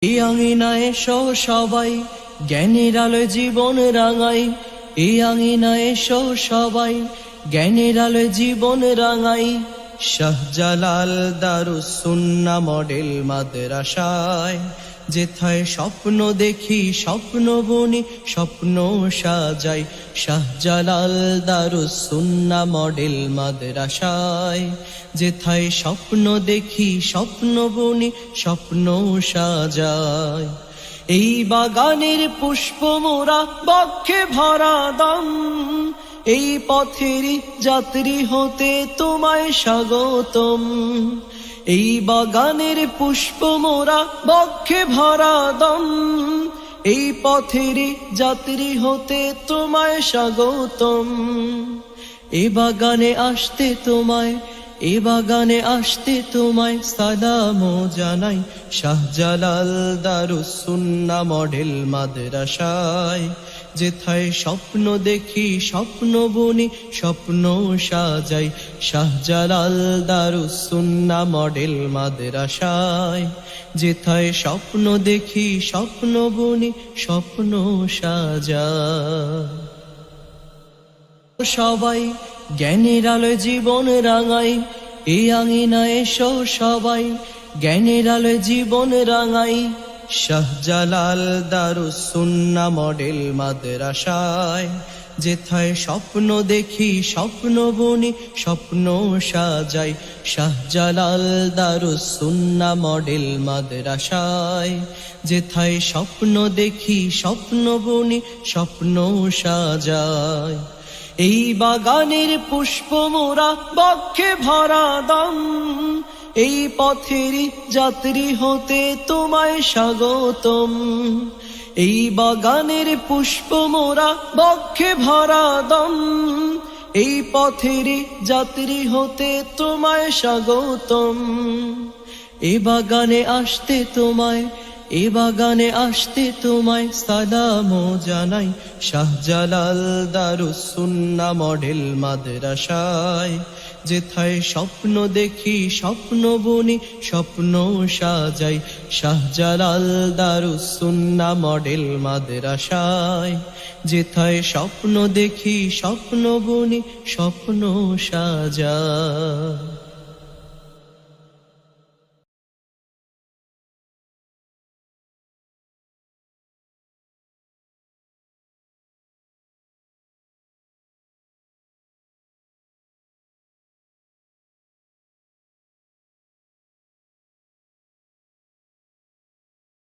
এই আঙিনায় এসো সবাই, জ্ঞানের আলোয় জীবন রাঙাই। এই আঙিনায় এসো সবাই, জ্ঞানের আলোয় জীবন রাঙাই। শাহজালাল দারুস সুন্নাহ মডেল মাদ্রাসায় যেথায় স্বপ্ন দেখি, স্বপ্ন বুনি, স্বপ্ন সাজাই। শাহজালাল দারুস সুন্নাহ মডেল মাদ্রাসায় যেথায় স্বপ্ন দেখি, স্বপ্ন বুনি, স্বপ্ন সাজাই। এই বাগানের পুষ্প মোরা বক্ষে ভরা দাম, এই পথেরই যাত্রী হতে তোমায় স্বাগতম। এই বাগানের পুষ্প মোরা বক্ষে ভরা দম, এই পথেরই যাত্রী হতে তোমায় স্বাগতম। এ বাগানে আসতে তোমায়, এ বাগানে আসতে তোমায় সালাম জানাই। শাহজালাল দারুস সুন্নাহ মডেল মাদ্রাসায় যেথায় স্বপ্ন দেখি, স্বপ্ন বুনি, স্বপ্ন সাজাই। শাহজালাল দারুস সুন্নাহ মডেল মাদ্রাসায় যেথায় স্বপ্ন দেখি, স্বপ্ন বুনি, স্বপ্ন সাজাই। সবাই জ্ঞানের আলোয় জীবন রাঙাই। এই আঙিনায় এসো সবাই, জ্ঞানের আলোয় জীবন রাঙাই। শাহজালাল দারুস সুন্নাহ মডেল মাদ্রাসায় যেথায় স্বপ্ন দেখি, স্বপ্ন বুনি, স্বপ্ন সাজাই। শাহজালাল দারুস সুন্নাহ মডেল মাদ্রাসায় যেথায় স্বপ্ন দেখি, স্বপ্ন বুনি, স্বপ্ন সাজাই। এই বাগানের পুষ্প মোরা বক্ষে ভরা দাম, এই পথেরই যাত্রী হতে তোমায় স্বাগতম। এই বাগানের পুষ্প মোরা বক্ষে ভরা দম, এই পথেরই যাত্রী হতে তোমায় স্বাগতম। এ বাগানে আসতে তোমায়, এ বাগানে আসতে তোমায় সালাম জানাই। শাহজালাল দারুস সুন্নাহ মডেল মাদ্রাসায় যেথায় স্বপ্ন দেখি, স্বপ্ন বুনি, স্বপ্ন সাজাই। শাহজালাল দারুস সুন্নাহ মডেল মাদ্রাসায় যেথায় স্বপ্ন দেখি, স্বপ্ন বুনি, স্বপ্ন সাজাই।